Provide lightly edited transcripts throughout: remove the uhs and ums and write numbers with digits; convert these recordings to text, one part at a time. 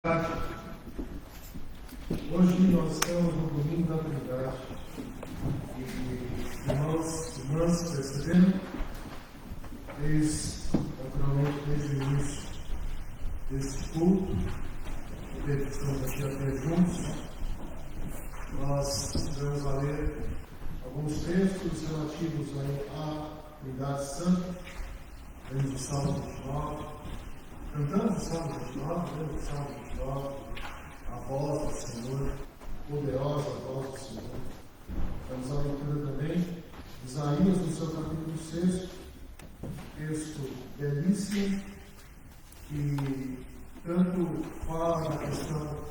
Hoje nós estamos no domingo da Trindade e irmãs perceberam, naturalmente desde o início desse culto, que estamos aqui até juntos, nós vamos a ler alguns textos relativos à Trindade Santa, desde o Salmo 29, cantamos o Salmo 29, lemos o Salmo 29, a voz do Senhor, poderosa voz do Senhor. Vamos à leitura também, Isaías, no seu capítulo 6, texto belíssimo, que tanto fala da questão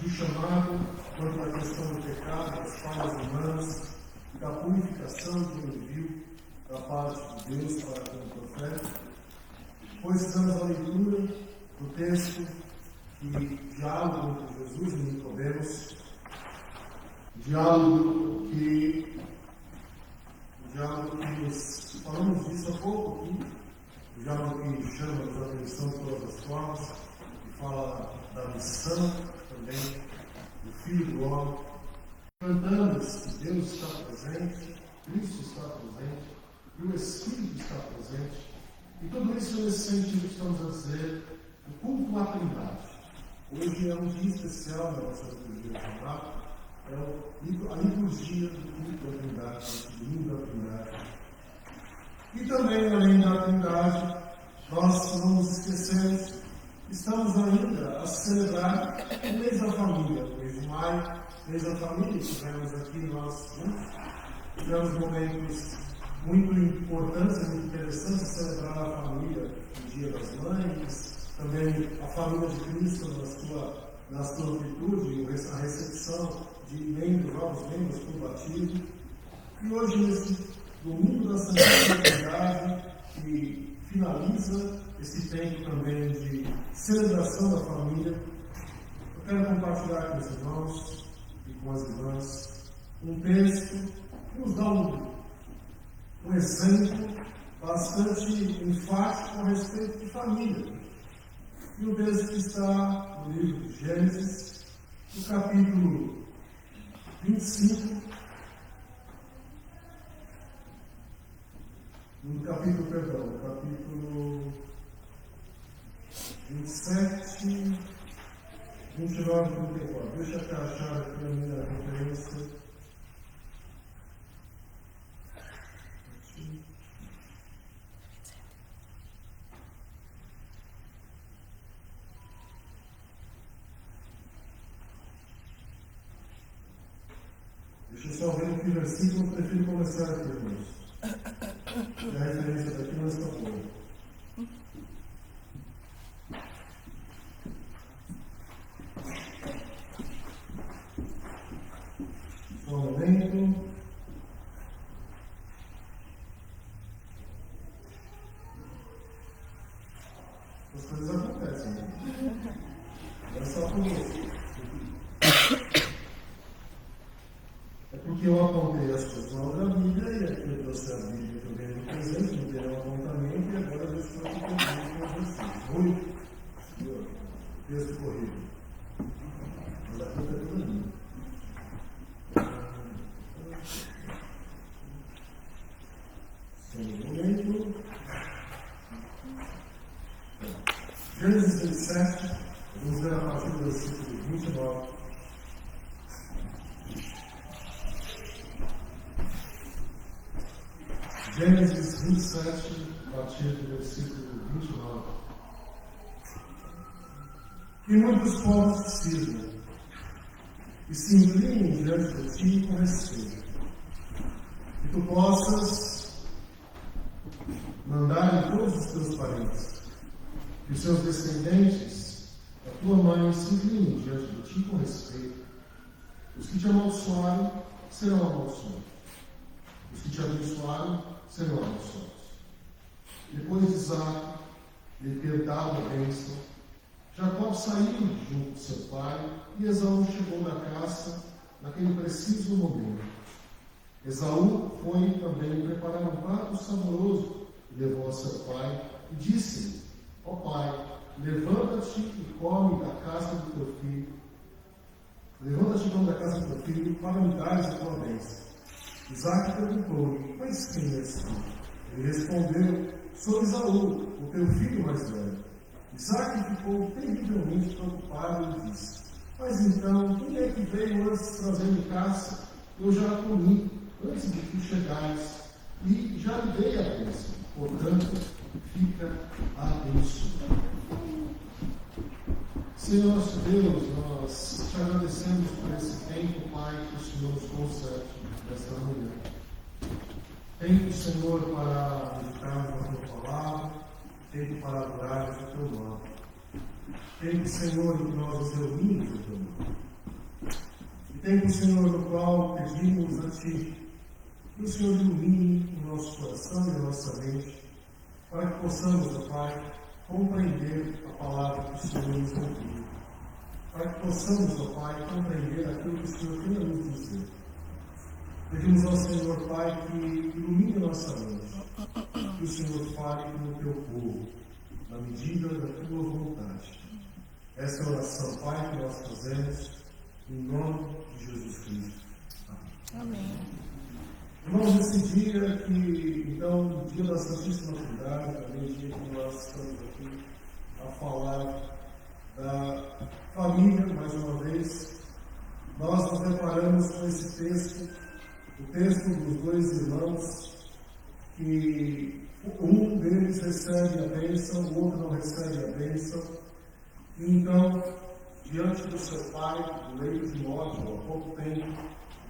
do chamado, quanto da questão do pecado, das falhas humanas, da purificação do envio da parte de Deus para com o profeta. Depois fizemos a leitura do texto que diálogo entre Jesus e Nicodemos, diálogo que nós falamos disso há pouco aqui, o diálogo que chama a atenção de todas as formas, que fala da missão também do Filho do Homem. Cantamos que Deus está presente, Cristo está presente, e o Espírito está presente. E tudo isso nesse sentido que estamos a dizer, o culto à Trindade. Hoje é um dia especial na nossa liturgia jornal, é a liturgia do culto à Trindade, do domingo da Trindade. E também, além da Trindade, nós não nos esquecemos, estamos ainda a celebrar o mês da família, o mês de maio, mês da família, tivemos aqui nós juntos, tivemos momentos muito importantes e muito interessantes, celebrar a família no Dia das Mães, também a família de Cristo na sua virtude, a recepção de novos membros por batismo. E hoje, nesse domingo da Santificabilidade, que finaliza esse tempo também de celebração da família, eu quero compartilhar com os irmãos e com as irmãs um texto que nos dá um exemplo bastante enfático a respeito de família. E o texto que está no livro de Gênesis, no capítulo 25, no capítulo 27, 29 e 34. Deixa eu achar aqui a minha referência. Deixa eu só ver que versículo eu prefiro começar aqui, irmãos. E a referência daqui não está boa. Só um momento. As coisas acontecem, né? Não é só comigo. É porque eu apontei as coisas na outra Bíblia e aqui eu trouxe a Bíblia também no presente, não tem um apontamento e agora eu estou aqui com vocês. Muito texto corrido. Mas aqui está tudo lindo. Só um momento. Gênesis 27, vamos ver a partir do versículo 29. Gênesis 27, a partir do versículo 29. Que muitos povos te sirvam e se inclinem diante de ti com respeito, que tu possas mandar em todos os teus parentes, que os seus descendentes, a tua mãe, se inclinem diante de ti com respeito. Os que te amaldiçoarem serão amaldiçoados. Os que te abençoarem serão abençoados. Depois de Isaac lhe ter dado a bênção, Jacó saiu junto de seu pai e Esaú chegou da caça naquele preciso momento. Esaú foi também preparar um prato saboroso e levou a seu pai e disse-lhe: ó pai, levanta-te e come da casa do teu filho. Levanta-te e come da casa do teu filho, para me dares a tua bênção. Isaac perguntou-lhe, mas quem és tu? Ele respondeu, sou Esaú, o teu filho mais velho. Isaac ficou terrivelmente preocupado e disse, mas então, quem é que veio antes trazer-me caça? Eu já a comi antes de tu chegares, e já lhe dei a bênção. Portanto, fica abençoado. Senhor nosso Deus, nós te agradecemos por esse tempo, Pai, que o Senhor nos concede nesta manhã. Tempo, Senhor, para meditarmos na tua palavra, tempo para adorarmos o teu nome. Tempo, Senhor, em que nós nos reunimos no teu nome. E tempo, Senhor, no qual pedimos a Ti que o Senhor ilumine o nosso coração e a nossa mente, para que possamos, ó Pai, compreender a palavra que o Senhor nos envia. Para que possamos, ó Pai, compreender aquilo que o Senhor tem a nos dizer. Pedimos ao Senhor, Pai, que ilumine a nossa mente, que o Senhor fale com o teu povo, na medida da tua vontade. Essa é a oração, Pai, que nós fazemos, em nome de Jesus Cristo. Amém. Amém. Irmãos, esse dia que, então, no dia da Santíssima Trindade, também o dia que nós estamos aqui a falar da família, mais uma vez, nós nos deparamos com esse texto, o texto dos dois irmãos, que um deles recebe a bênção, o outro não recebe a bênção, e então, diante do seu pai, do leito de morte, ou há pouco tempo,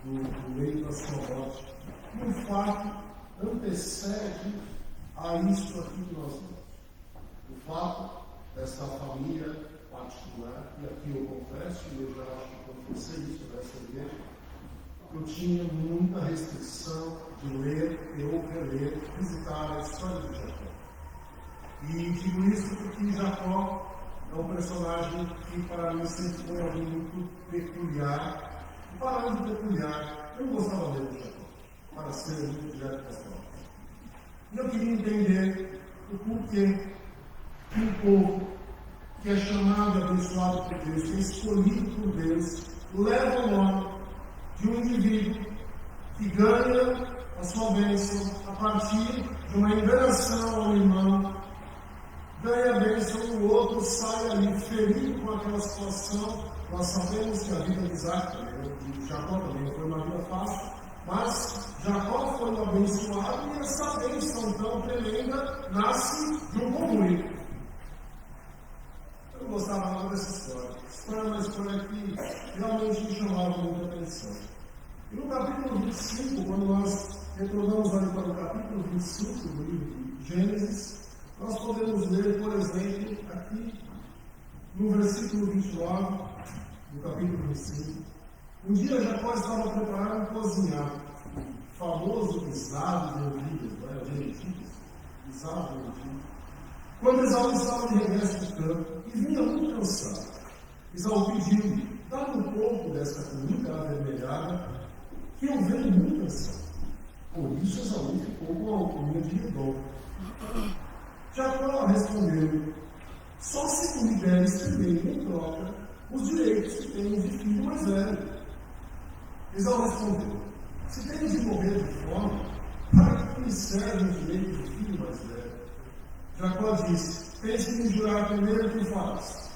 do leito da sua morte, e o fato antecede a isso aqui que nós vemos. O fato desta família particular, e aqui eu confesso, e eu já acho que confessei isso nessa igreja, eu tinha muita restrição de ler ou reler, visitar a história de Jacó. E digo isso porque Jacó é um personagem que para mim sempre foi alguém muito peculiar. E falando de peculiar, eu não gostava dele de Jacó, para ser muito direto com as palavras. E eu queria entender o porquê que um povo que é chamado e abençoado por Deus, que é escolhido por Deus, leva o nome de um indivíduo que ganha a sua bênção a partir de uma enganação ao irmão, ganha a bênção e o outro sai ali ferido com aquela situação. Nós sabemos que a vida de Isaac, de Jacó também não foi uma vida fácil, mas Jacó foi um abençoado e essa bênção tão tremenda nasce de um conluio. Eu não gostava nada dessa história. Foi uma história que realmente me chamava muita atenção. E no capítulo 25, quando nós retornamos ali para o capítulo 25 do livro de Gênesis, nós podemos ler, por exemplo, aqui no versículo 29 do capítulo 25. Um dia Jacó estava preparando um cozinhado, famoso guisado de ovelhas, não é? Guisado de ovelhas. Quando Esaú estava de regresso do campo e vinha muito cansado, Esaú pediu-lhe, dá-me um pouco desta comida avermelhada, que eu venho muito cansado. Por isso Esaú ficou com a alcunha de Edom. Jacó respondeu, só se tu me deres também em troca os direitos que tens de filho mais velho. Esaú respondeu, se tens de morrer de fome, para que me serve o direito de filho mais velho? Jacó disse, tens que me jurar primeiro que o farás.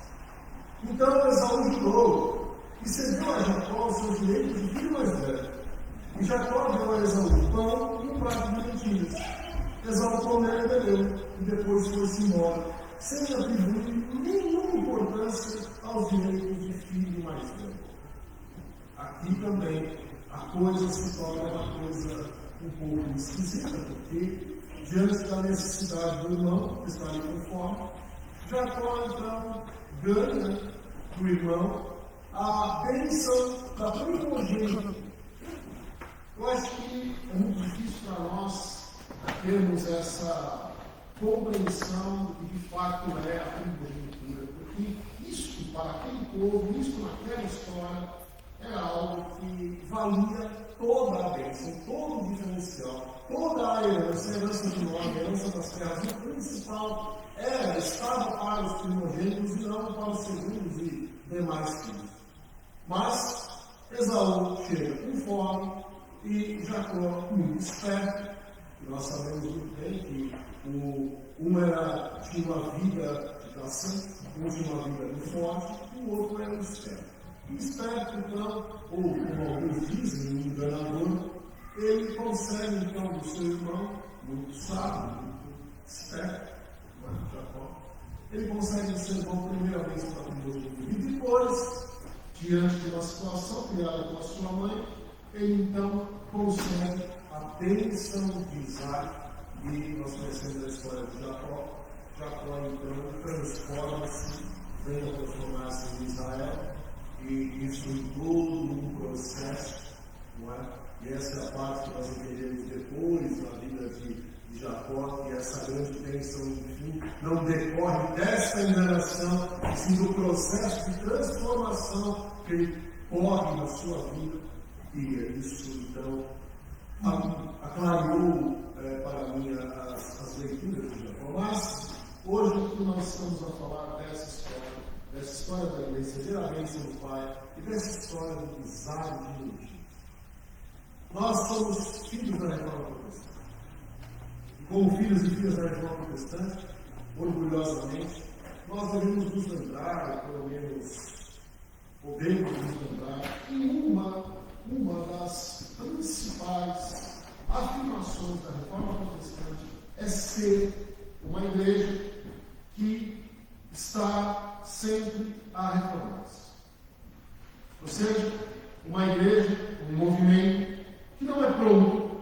Então Esaú jurou e cedeu a Jacó os seus direitos de filho mais velho. E Jacó deu a Esaú pão e um prato de lentilhas. Esaú comeu e bebeu, e depois foi-se embora, sem atribuir nenhuma importância aos direitos de filho mais velho. Aqui também a coisa se torna uma coisa um pouco esquisita, porque diante da necessidade do irmão, que está ali com fome, Jacó então ganha do irmão a bênção da primogênita. Eu acho que é muito difícil para nós termos essa compreensão de que fato é a primogenitura, porque isso para aquele povo, isso naquela história, era algo que valia toda a bênção, todo o diferencial, toda a herança de nós, a herança das terras, o principal estava para os primogênitos e não para os segundos e demais filhos. Mas Esaú chega com fome e Jacó muito esperto. E nós sabemos muito bem que tinha uma vida de ação, um tinha uma vida muito forte, e o outro era um esperto. E esperto, então, ou como alguns dizem, um enganador, ele consegue, então, do seu irmão, muito sábio, muito esperto, Jacó, ele consegue ser bom primeira vez para o filho. E depois, diante de uma situação criada pela sua mãe, ele então consegue a bênção de Isaac. E nós conhecemos a história de Jacó. Jacó então transforma-se, vem a transformar-se em Israel, e isso em todo um processo, não é? E essa é a parte que nós entendemos depois na vida de Jacó, que essa grande bênção, enfim, não decorre desta enganação, sim do processo de transformação que ele corre na sua vida. E isso, então, aclarou para mim as leituras de Jacó. Mas, hoje, o que nós estamos a falar dessa história da igreja, ver a bênção do Pai, e dessa história do Isaac de Egito. Nós somos filhos da Reforma Protestante. E como filhos e filhas da Reforma Protestante, orgulhosamente, nós devemos nos lembrar, pelo menos podemos nos lembrar, em uma das principais afirmações da Reforma Protestante é ser uma igreja que está sempre a reformar-se. Ou seja, uma igreja, um movimento que não é pronto,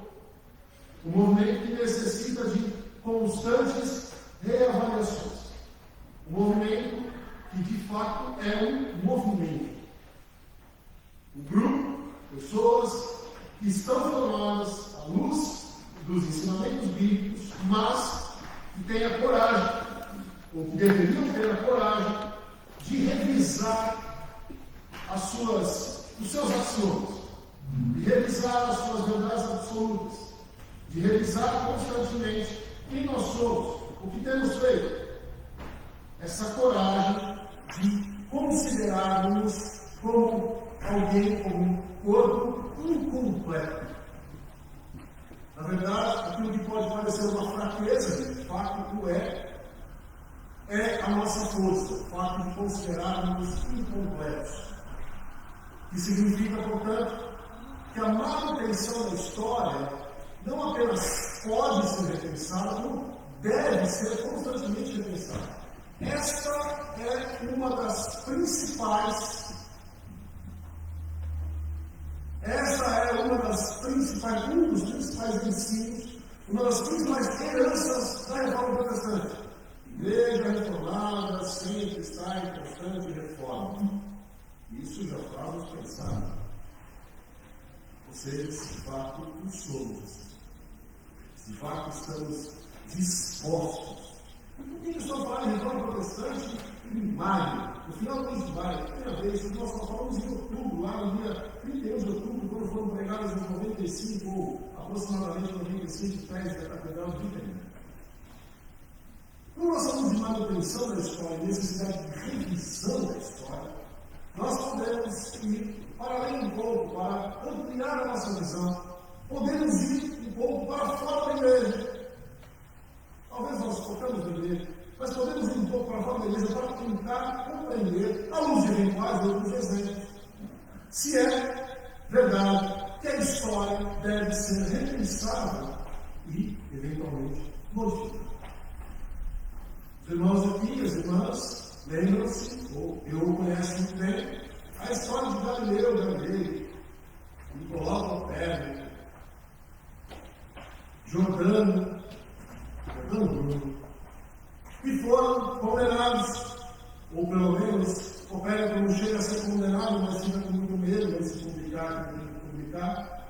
um movimento que necessita de constantes reavaliações, um movimento que de fato é um movimento. Um grupo, pessoas que estão formadas à luz dos ensinamentos bíblicos, mas que têm a coragem, ou que deveriam ter a coragem, de revisar os seus axiomas, de revisar as suas verdades absolutas, de revisar constantemente quem nós somos, o que temos feito. Essa coragem de considerarmos como alguém, como um corpo incompleto. Na verdade, aquilo que pode parecer uma fraqueza, de fato o é a nossa força, o fato de considerarmos incompletos. Que significa, portanto, que a manutenção da história não apenas pode ser repensada, como deve ser constantemente repensada. Esta é um dos principais ensinos, uma das principais heranças da Reforma Protestante. Igreja reformada sempre está em constante reforma. Isso já faz nos pensar. Ou seja, se de fato o somos, se de fato estamos dispostos. Por que eu só falo em Reforma Protestante em maio? No final do mês de maio, primeira vez, nós só falamos em outubro, lá no dia 31 de outubro, quando foram pregadas as 95 ou aproximadamente 95 pés da Catedral de Wittenberg. Quando nós falamos de manutenção da história e necessidade de revisão da história, nós podemos ir para além um pouco, para ampliar a nossa visão, podemos ir um pouco para fora da igreja. Talvez nós focamos na igreja, mas podemos ir um pouco para fora da igreja para tentar compreender, à luz de eventuais outros exemplos, se é verdade que a história deve ser repensada e, eventualmente, modificada. Os irmãos aqui, as irmãs, lembram-se, ou eu conheço muito bem, a história de Galileu, Nicolau Copérnico, Jordano Bruno, que foram condenados, ou pelo menos Copérnico não chega a ser condenado, mas fica com muito medo de se publicar.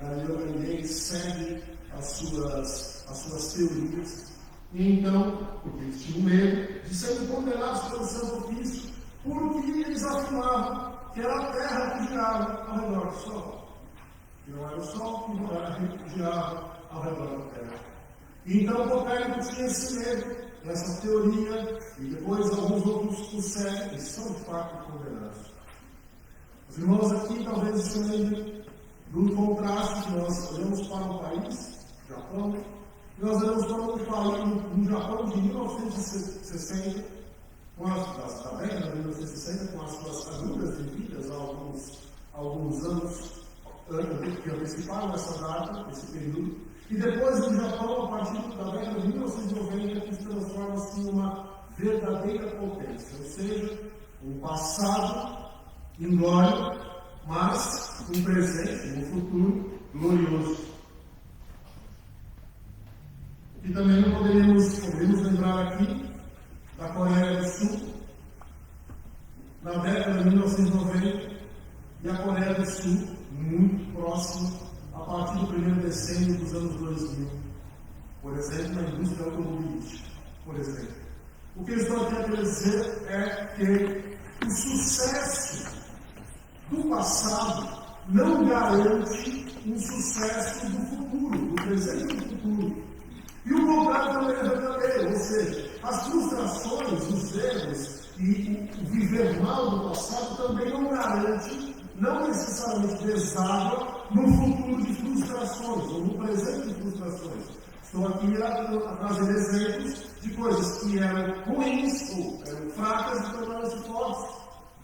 Galileu Galilei segue as suas teorias. E então, porque eles tinham medo de serem condenados pelo Santo Ofício, porque eles afirmavam que era a terra que girava ao redor do Sol. que não era o Sol, que girava ao redor da Terra. Então Copérnico tinha esse medo, essa teoria, e depois alguns outros o seguem, que são de fato condenados. Os irmãos aqui talvez se lembrem do contraste que nós olhamos para um país, Japão, e nós olhamos para um país, no Japão de 1960, com da década de 1960, com as suas agruras devidas a alguns anos que anteciparam essa data, esse período, e depois no Japão, a partir da década de 1990, que se transforma-se em uma verdadeira potência, ou seja, um passado em glória, mas um presente, um futuro glorioso. E também não podemos lembrar aqui da Coreia do Sul, na década de 1990, e a Coreia do Sul, muito próxima, a partir do primeiro decênio dos anos 2000. Por exemplo, na indústria automobilística. Por exemplo. O que eu estou aqui a dizer é que o sucesso do passado não garante um sucesso do futuro, do presente e do futuro. E o contrário também é verdadeiro, ou seja, as frustrações, os erros e o viver mal do passado também não garante, não necessariamente deságua no futuro de frustrações, ou no presente de frustrações. Estou aqui a trazer exemplos de coisas que eram ruins ou eram fracas e tornaram-se fortes.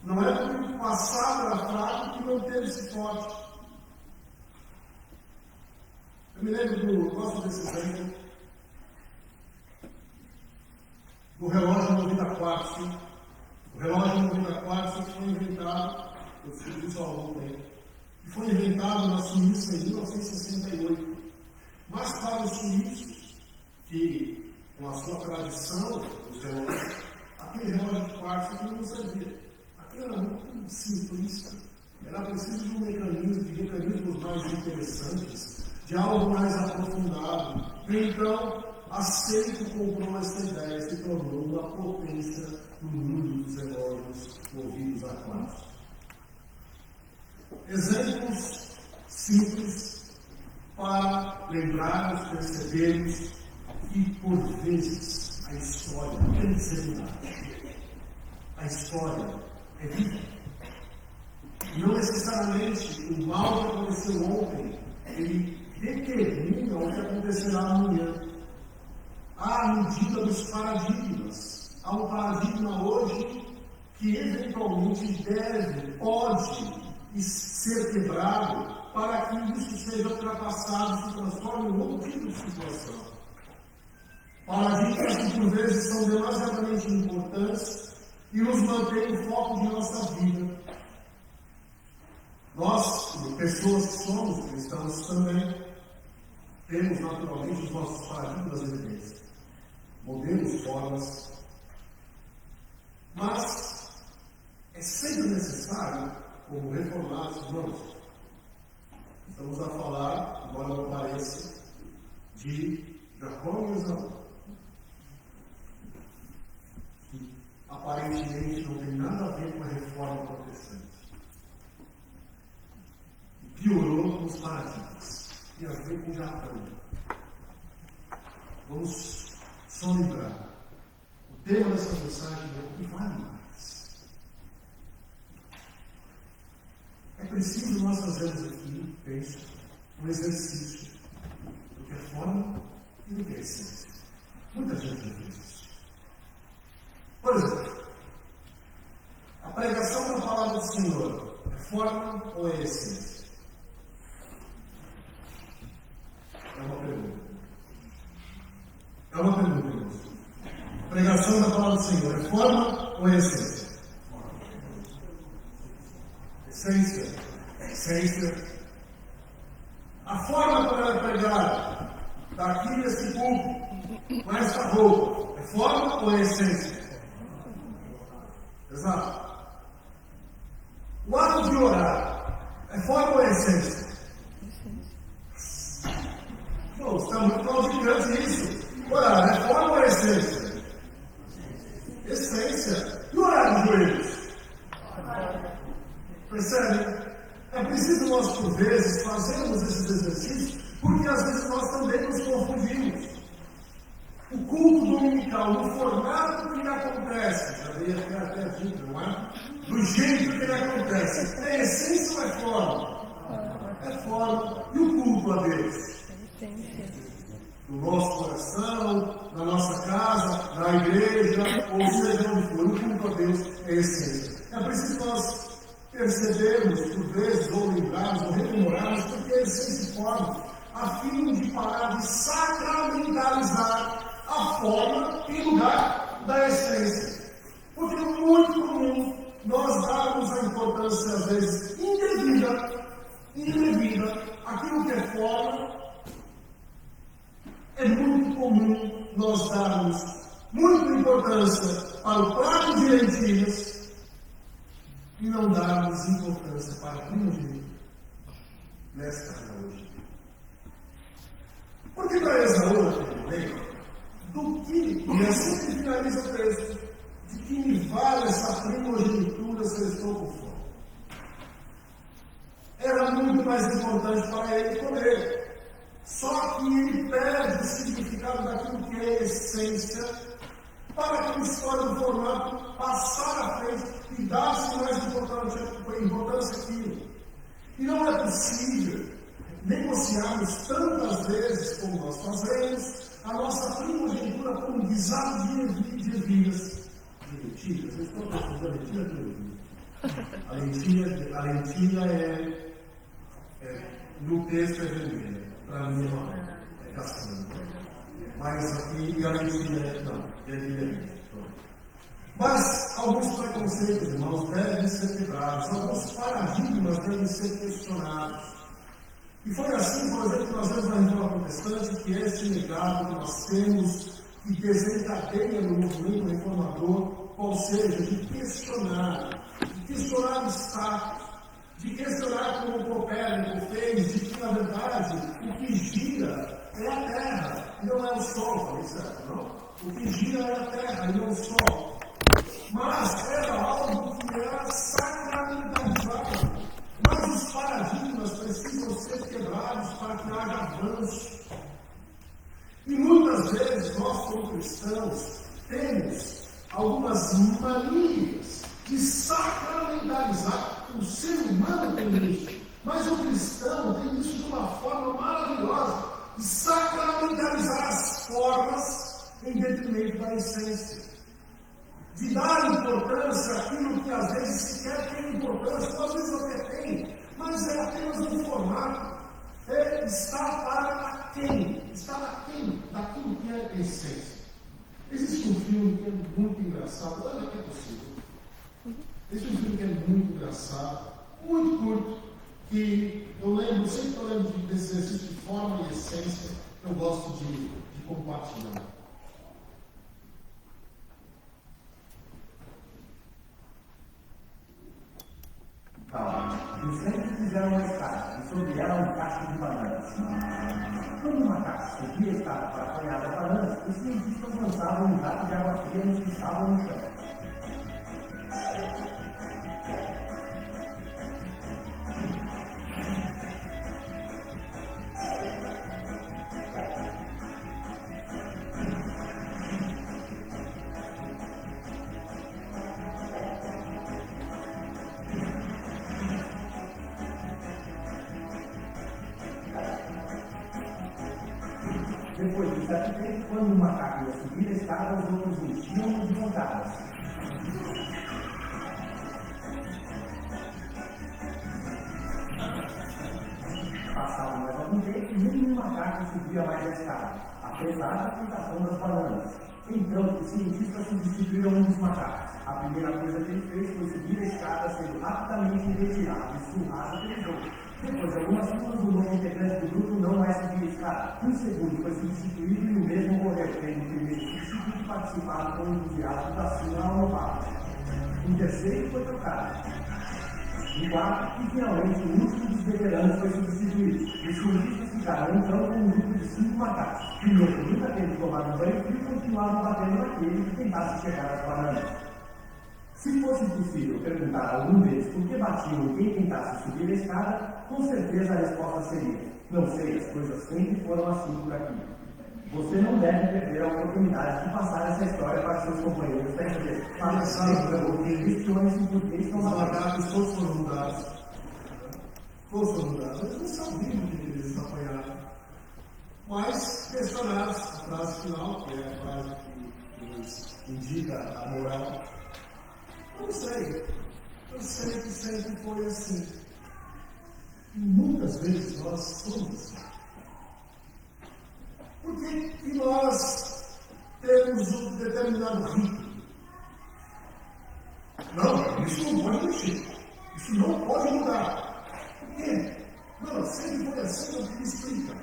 Não é porque o passado era fraco que manteve-se forte. Eu me lembro gosto desse exemplo, do relógio 90 quartos. O relógio 90 quartos foi inventado, eu escrevi isso há algum tempo, e foi inventado na Suíça em 1968. Mas para os suíços, que com a sua tradição, os relógios, aquele relógio de quartzo aqui não servia. Aquilo era muito simplista. Era preciso de mecanismos mais interessantes, de algo mais aprofundado. Então, aceito comprou essa ideia e se tornou uma potência no mundo dos relógios movidos a quartzo. Exemplos simples para lembrarmos, percebermos que, por vezes, a história tem seriedade. A história é vida. Não necessariamente o mal que aconteceu ontem, ele determina o que acontecerá amanhã. Há a medida dos paradigmas. Há um paradigma hoje que eventualmente pode ser quebrado para que isso seja ultrapassado e se transforme em outro tipo de situação. Paradigmas que por vezes são demasiadamente importantes e nos mantêm no foco de nossa vida. Nós, pessoas que somos cristãos também, temos naturalmente os nossos paradigmas evidentes, modelos, formas, mas é sempre necessário, como reformados, irmãos, estamos a falar, embora não pareça, de Japão e Israel, que aparentemente não tem nada a ver com a reforma protestante. E piorou os paradigmas. Tem a ver com o Japão. Vamos só lembrar. O tema dessa mensagem é o que vale mais. É preciso nós fazermos aqui, penso, um exercício do que é forma e do que é essência. Muita gente já fez isso. Por exemplo, a pregação da palavra do Senhor é forma ou é essência? É uma pergunta. É uma pergunta, irmãos. A pregação da palavra do Senhor é forma ou é essência? Essência. Essência. A forma como ela é pregada, daqui nesse púlpito, com essa roupa, é forma ou é essência? Exato. O ato de orar é forma ou é essência? Pô, está muito claudiante isso. Orar é forma ou é essência? Essência. E orar nos joelhos? Percebe? É preciso nós, por vezes, fazermos esses exercícios, porque às vezes nós também nos confundimos. O culto dominical, no formato que ele acontece, já dei até a dica, não é? Do jeito que ele acontece, é essência ou é forma? É forma. E o culto a Deus? No nosso coração, na nossa casa, na igreja, ou seja onde for, o culto a Deus é essência. É preciso nós percebermos, por vezes, ou lembrarmos, ou rememorarmos, porque é essência e forma, a fim de parar de sacramentalizar a forma em lugar da essência. Porque é muito comum nós darmos a importância, às vezes, indevida, aquilo que é forma. É muito comum nós darmos muita importância para o prato de lentilhas e não darmos importância para a primogênita nesta analogia. Porque para Esaú, do que, e assim que finaliza o texto, de que me vale essa primogenitura se eu estou com fome? Era muito mais importante para ele comer. Só que ele perde o significado daquilo que é a essência para aquela história do formato passar à frente e dar-se mais importância àquilo. E não é possível negociarmos tantas vezes como nós fazemos a nossa primogenitura como guisado de ervilhas. De lentilhas? Eu estou pensando lentilha de ervilha. A lentilha no texto é vermelha. Para mim é castanha. Mas aqui, e a lentilha não, ervilha. Mas alguns preconceitos, irmãos, devem ser quebrados. Alguns paradigmas devem ser questionados. E foi assim, por exemplo, que nós vemos na Reforma Protestante, que esse legado que nós temos, que desencadeia no movimento reformador, qual seja, de questionar o status, de questionar como o Copérnico fez, de que, na verdade, o que gira é a Terra, e não é o Sol, falei certo, não? O que gira é a Terra, e não o Sol. Mas era algo que era sacramentalizado. Mas os paradigmas precisam ser quebrados para que haja avanço. E muitas vezes nós, como cristãos, temos algumas manias de sacramentalizar. O ser humano tem isso, mas o cristão tem isso de uma forma maravilhosa, de sacramentalizar as formas em detrimento da essência. De dar importância àquilo que às vezes sequer tem importância, ou às vezes até tem, mas é apenas um formato. Está aquém daquilo que é a essência. Existe um filme que é muito engraçado, olha que é possível. Existe um filme que é muito engraçado, muito curto, que eu lembro, sempre que eu lembro desse exercício de forma e essência, eu gosto de compartilhar. Os sempre fizeram uma escada, e sobre ela um cacho de bananas. Quando o macaco subia a escada para apanhar as bananas, os cientistas lançavam um jato de água fria nos que estavam no chão. Depois de certo tempo, quando o macaco ia subir a escada, os outros enchiam de montadas. Passava mais algum tempo e nenhum macaco subia mais a escada, apesar da tentação das bananas. Então, os cientistas substituíram um dos macacos. A primeira coisa que ele fez foi subir a escada, sendo rapidamente retirado e surrado pelos outros. Depois de algumas semanas, o novo integrante do grupo não mais subiu a escada. O segundo foi substituído e o mesmo morreu, tendo o primeiro substituto participado com o entusiasmo da sua almofada. O terceiro foi trocado. O quarto, e finalmente o último dos veteranos foi substituído. Os cientistas ficaram então com um grupo de 5 macacos. Primeiro, nunca tendo tomado banho e continuavam batendo naquele que tentasse chegar às bananas. Se fosse possível perguntar a algum deles por que batiam em quem tentasse subir a escada, com certeza a resposta seria: não sei, as coisas sempre foram assim por aqui. Você não deve perder a oportunidade de passar essa história para seus companheiros da igreja. Questione-se por que estão Os batendo. lagartos todos foram mudados. Todos foram mudados. Eles não sabiam que eles apanharam. Mas questionaram a frase final, que é a frase que nos indica a moral. Não sei. Eu sei que sempre foi assim. E muitas vezes nós somos assim. Por que nós temos um determinado rito? Não, isso não pode mexer. Isso não pode mudar. Por quê? Não, sempre foi assim, o que me explica.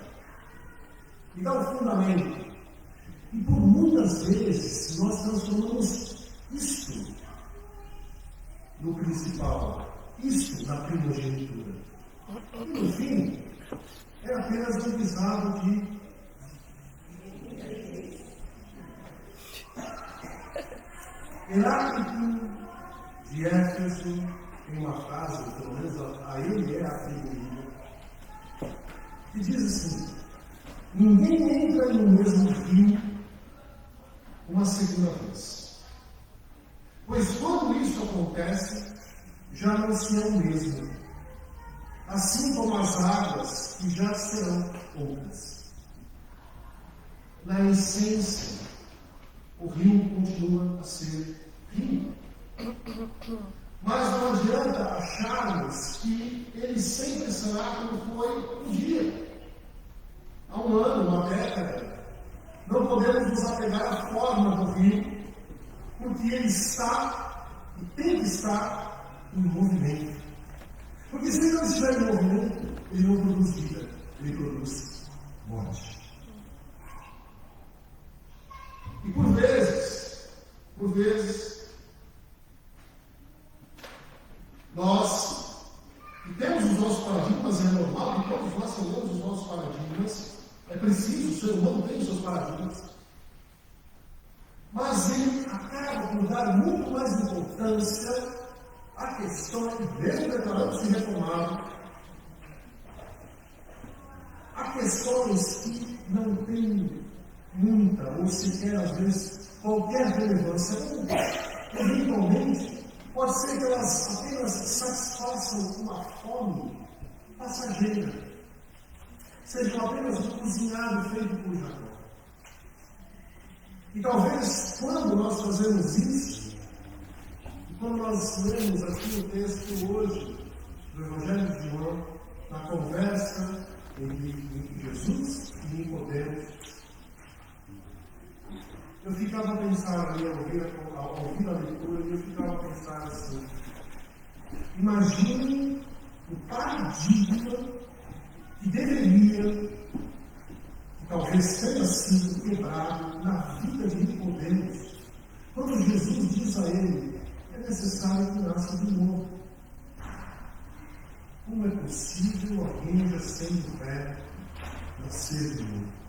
Me dá um fundamento. E por muitas vezes nós transformamos isto no principal, isto na primogenitura. E no fim, é apenas um guisado de Heráclito de Éfeso tem uma frase, pelo menos a ele é atribuída, que diz assim: ninguém entra no mesmo rio uma segunda vez, pois quando isso acontece, já não se é o mesmo, assim como as águas que já serão outras. Na essência, o rio continua a ser rio. Mas não adianta acharmos que ele sempre será como foi um dia, há um ano, uma década. Não podemos nos apegar à forma do rio, porque ele está e tem que estar em movimento. Porque se ele não estiver em movimento, ele não produz vida, ele produz morte. E por vezes, nós que temos os nossos paradigmas, é normal que todos nós tenhamos os nossos paradigmas, é preciso, o ser humano tem os seus paradigmas, mas ele acaba por dar muito mais importância a questões, mesmo declarando-se reformado, a questões que não têm muita, ou sequer às vezes qualquer relevância, eventualmente, pode ser que elas apenas satisfaçam uma fome passageira, seja apenas um cozinhado feito por Jacó. E talvez quando nós fazemos isso, e quando nós lemos aqui o texto hoje do Evangelho de João, na conversa entre Jesus e Nicodemos, eu ficava a pensar ali, ao ouvir a leitura, e eu ficava a pensar assim: imagine o paradigma que deveria, que talvez tenha sido quebrado na vida de Nicodemos, quando Jesus diz a ele: é necessário que nasça de novo. Como é possível alguém já sendo velho nascer de novo?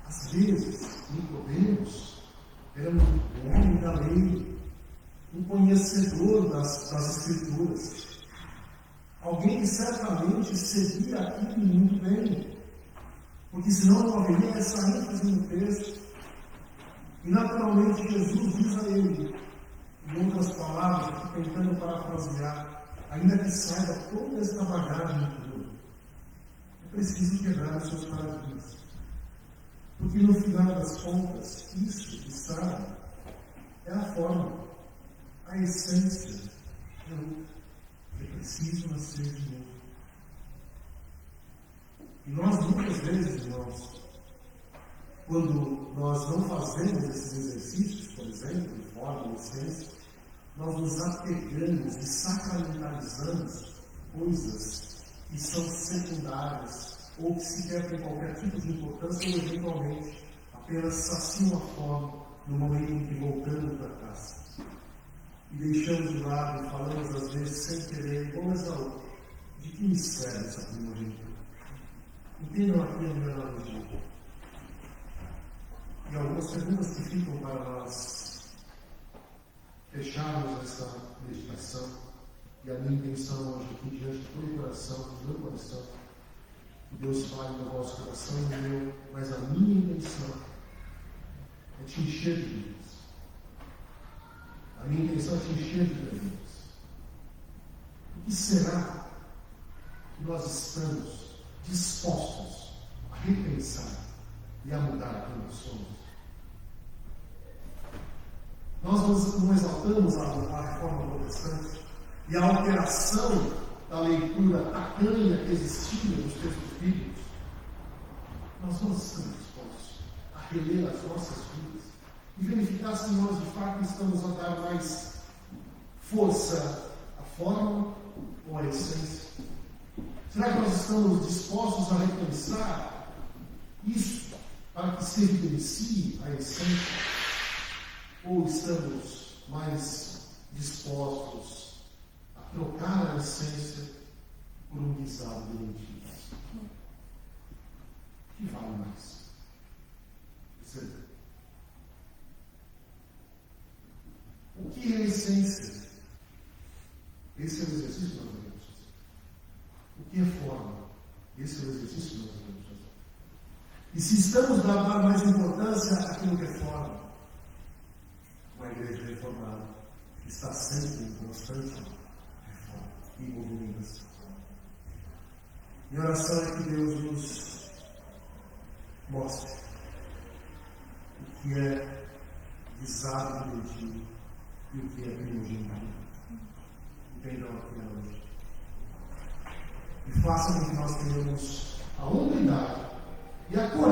Às vezes, Nicodemos era um homem da lei, um conhecedor das Escrituras, alguém que certamente seguia aquilo muito bem, porque senão não haveria essa ênfase no texto. E naturalmente Jesus diz a ele, em outras palavras, aqui tentando parafrasear, ainda que saiba toda esta bagagem toda, é preciso quebrar os seus paradigmas. Porque no final das contas, isso que sabe é a forma, a essência é preciso nascer de novo. E nós muitas vezes, irmãos, quando nós não fazemos esses exercícios, por exemplo, de forma, de essência, nós nos apegamos e sacralizamos coisas que são secundárias, ou que sequer tem qualquer tipo de importância, ou eventualmente apenas saciam a fome no momento em que voltamos para casa. E deixamos de lado e falamos às vezes sem querer, como Esaú, de que me serve essa primogenitura? Entendam aqui a minha analogia. E algumas perguntas que ficam para nós. fecharmos essa meditação. E a minha intenção hoje aqui, diante do teu coração, do meu coração, que Deus fale no vosso coração e no meu, mas a minha intenção é te encher de Deus. A minha intenção é te encher de Deus. O que será que nós estamos dispostos a repensar e a mudar quem nós somos? Nós não exaltamos a reforma protestante e a alteração da leitura tacanha que existia nos textos bíblicos. Nós não estamos dispostos a reler as nossas vidas e verificar se nós de fato estamos a dar mais força à forma ou à essência. Será que nós estamos dispostos a repensar isso para que se evidencie a essência? Ou estamos mais dispostos a trocar a essência por um guisado de mentiras? O que vale mais? O que é a essência? Esse é o exercício que nós devemos fazer. O que é forma? Esse é o exercício que nós devemos fazer. E se estamos a dar mais importância àquilo que é forma, uma igreja reformada está sempre em constante reforma e movimentação. Minha oração é que Deus nos mostre o que é guisado de mentira e o que é primogênito. Entendam aqui hoje. E faça com que nós tenhamos a humildade e a coragem